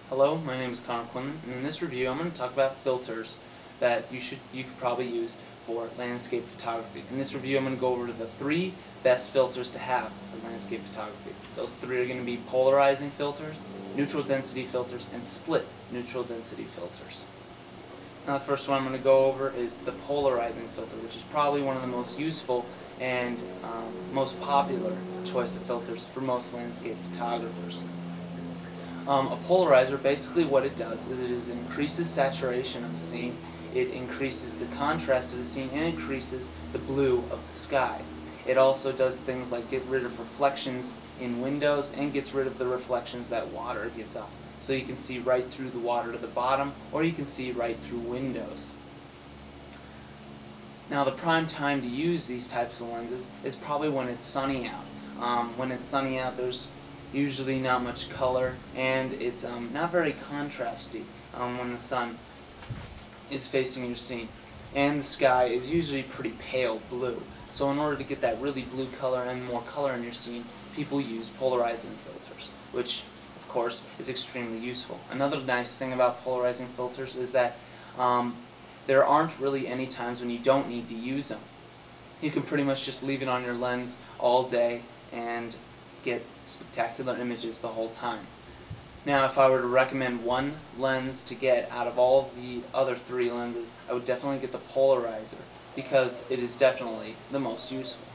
Hello, my name is Connor Quinlan, and in this review I'm going to talk about filters that you could probably use for landscape photography. In this review I'm going to go over the 3 best filters to have for landscape photography. Those 3 are going to be polarizing filters, neutral density filters, and split neutral density filters. Now the first one I'm going to go over is the polarizing filter, which is probably one of the most useful and most popular choice of filters for most landscape photographers. A polarizer, basically what it does is it increases saturation of the scene, it increases the contrast of the scene, and increases the blue of the sky. It also does things like get rid of reflections in windows and gets rid of the reflections that water gives off. So you can see right through the water to the bottom, or you can see right through windows. Now the prime time to use these types of lenses is probably when it's sunny out. When it's sunny out, there's usually not much color, and it's not very contrasty when the sun is facing your scene. And the sky is usually pretty pale blue. So in order to get that really blue color and more color in your scene, people use polarizing filters, which of course is extremely useful. Another nice thing about polarizing filters is that there aren't really any times when you don't need to use them. You can pretty much just leave it on your lens all day and get spectacular images the whole time. Now if I were to recommend one lens to get out of all of the other 3 lenses, I would definitely get the polarizer, because it is definitely the most useful.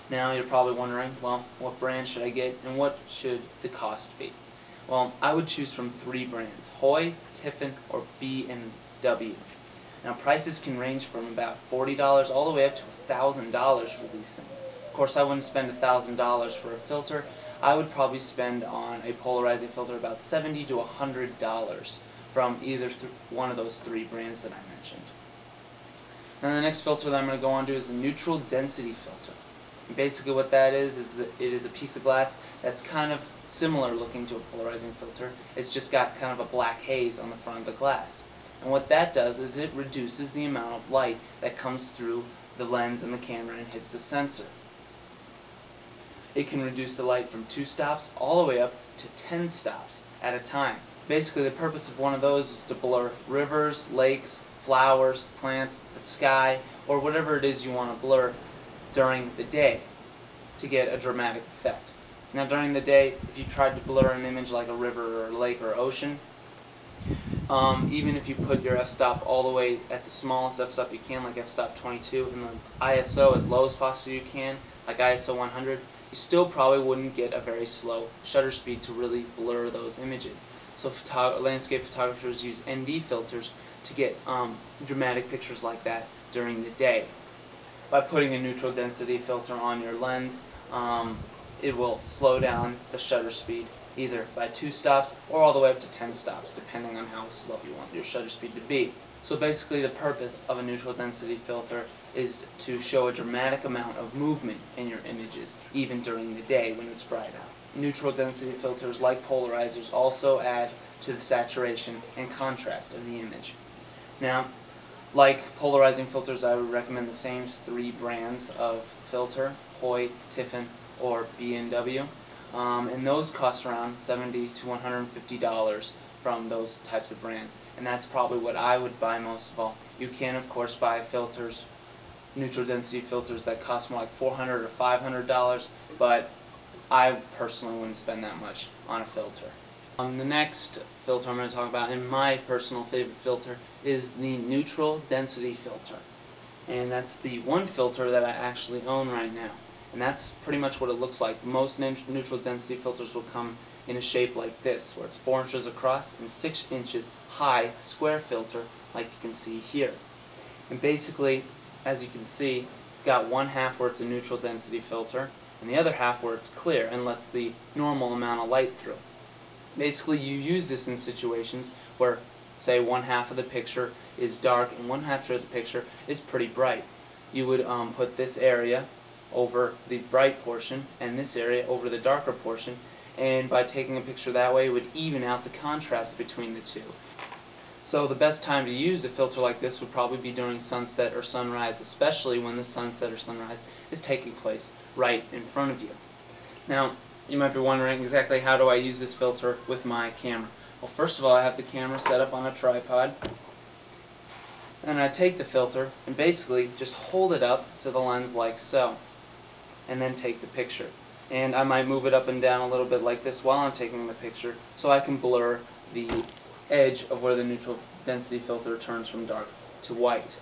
Now you're probably wondering, well, what brand should I get and what should the cost be? Well, I would choose from 3 brands: Hoy, Tiffen, or B&W. Now prices can range from about $40 all the way up to $1,000 for these things. Of course, I wouldn't spend $1,000 for a filter. I would probably spend on a polarizing filter about $70 to $100 from either one of those 3 brands that I mentioned. Now the next filter that I'm going to go on to is the neutral density filter. And basically what that is it is a piece of glass that's kind of similar looking to a polarizing filter. It's just got kind of a black haze on the front of the glass. And what that does is it reduces the amount of light that comes through the lens and the camera and hits the sensor. It can reduce the light from 2 stops all the way up to 10 stops at a time. Basically the purpose of one of those is to blur rivers, lakes, flowers, plants, the sky, or whatever it is you want to blur during the day to get a dramatic effect. Now during the day, if you tried to blur an image like a river or a lake or ocean, even if you put your f-stop all the way at the smallest f-stop you can, like f-stop 22, and the ISO as low as possible you can, like ISO 100, you still probably wouldn't get a very slow shutter speed to really blur those images. So landscape photographers use ND filters to get dramatic pictures like that during the day. By putting a neutral density filter on your lens, it will slow down the shutter speed either by 2 stops or all the way up to 10 stops, depending on how slow you want your shutter speed to be. So basically the purpose of a neutral density filter is to show a dramatic amount of movement in your images, even during the day when it's bright out. Neutral density filters, like polarizers, also add to the saturation and contrast of the image. Now, like polarizing filters, I would recommend the same 3 brands of filter: Hoy, Tiffen, or B&W. And those cost around $70 to $150 from those types of brands. And that's probably what I would buy most of all. You can, of course, buy filters, neutral density filters that cost more like $400 or $500, but I personally wouldn't spend that much on a filter. The next filter I'm going to talk about, and my personal favorite filter, is the neutral density filter. And that's the one filter that I actually own right now. And that's pretty much what it looks like. Most neutral density filters will come in a shape like this, where it's 4 inches across and 6 inches high square filter, like you can see here. And basically, as you can see, it's got one half where it's a neutral density filter, and the other half where it's clear and lets the normal amount of light through. Basically, you use this in situations where, say, one half of the picture is dark and one half of the picture is pretty bright. You would put this area over the bright portion and this area over the darker portion, and by taking a picture that way, it would even out the contrast between the two. So the best time to use a filter like this would probably be during sunset or sunrise, especially when the sunset or sunrise is taking place right in front of you. Now, you might be wondering exactly how do I use this filter with my camera. Well, first of all, I have the camera set up on a tripod, and I take the filter and basically just hold it up to the lens like so, and then take the picture. And I might move it up and down a little bit like this while I'm taking the picture so I can blur the edge of where the neutral density filter turns from dark to white.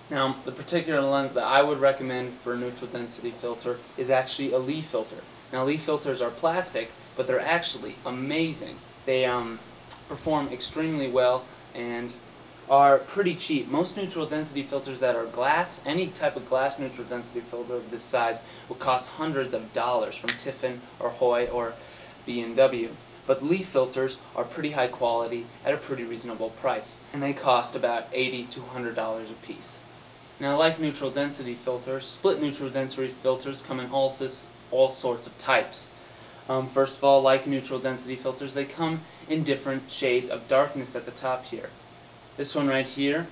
Now, the particular lens that I would recommend for a neutral density filter is actually a Lee filter. Now, Lee filters are plastic, but they're actually amazing. They perform extremely well and are pretty cheap. Most neutral density filters that are glass, any type of glass neutral density filter of this size, will cost hundreds of dollars from Tiffin or Hoy or B&W. But Lee filters are pretty high quality at a pretty reasonable price, and they cost about $80 to $100 a piece. Now, like neutral density filters, split neutral density filters come in all sorts of types. First of all, like neutral density filters, they come in different shades of darkness at the top here. This one right here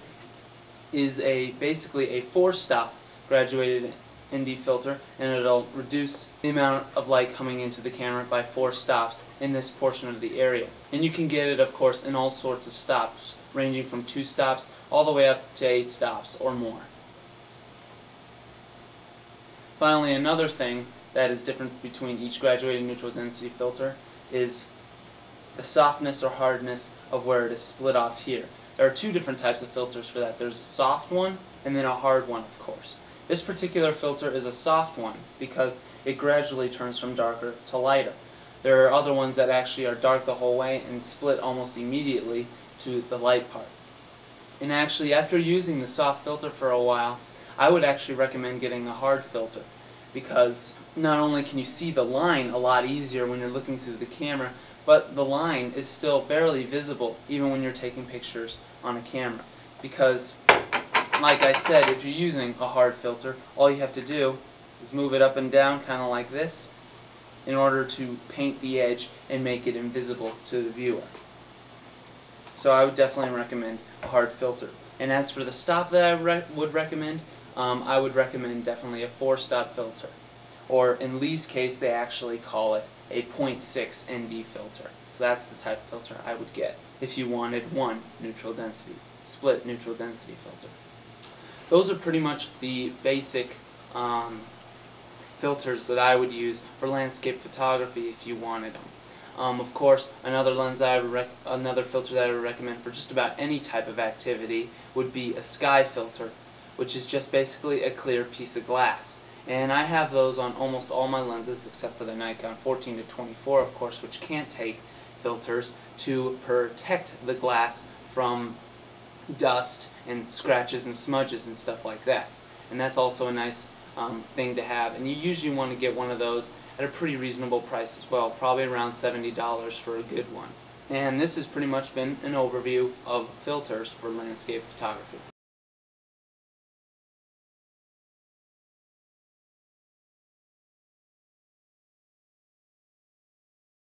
is basically a 4-stop graduated ND filter, and it'll reduce the amount of light coming into the camera by 4 stops in this portion of the area. And you can get it, of course, in all sorts of stops, ranging from 2 stops all the way up to 8 stops or more. Finally, another thing that is different between each graduated neutral density filter is the softness or hardness of where it is split off here. There are 2 different types of filters for that. There's a soft one and then a hard one, of course. This particular filter is a soft one because it gradually turns from darker to lighter. There are other ones that actually are dark the whole way and split almost immediately to the light part. And actually, after using the soft filter for a while, I would actually recommend getting a hard filter, because not only can you see the line a lot easier when you're looking through the camera, but the line is still barely visible even when you're taking pictures on a camera. Because, like I said, if you're using a hard filter, all you have to do is move it up and down kind of like this in order to paint the edge and make it invisible to the viewer. So I would definitely recommend a hard filter. And as for the stop that I would recommend, I would recommend definitely a 4-stop filter. Or in Lee's case, they actually call it a 0.6 ND filter. So that's the type of filter I would get if you wanted one neutral density, split neutral density filter. Those are pretty much the basic filters that I would use for landscape photography if you wanted them. Of course, another filter that I would recommend for just about any type of activity would be a sky filter, which is just basically a clear piece of glass. And I have those on almost all my lenses except for the Nikon 14 to 24, of course, which can't take filters to protect the glass from dust and scratches and smudges and stuff like that. And that's also a nice thing to have. And you usually want to get one of those at a pretty reasonable price as well, probably around $70 for a good one. And this has pretty much been an overview of filters for landscape photography.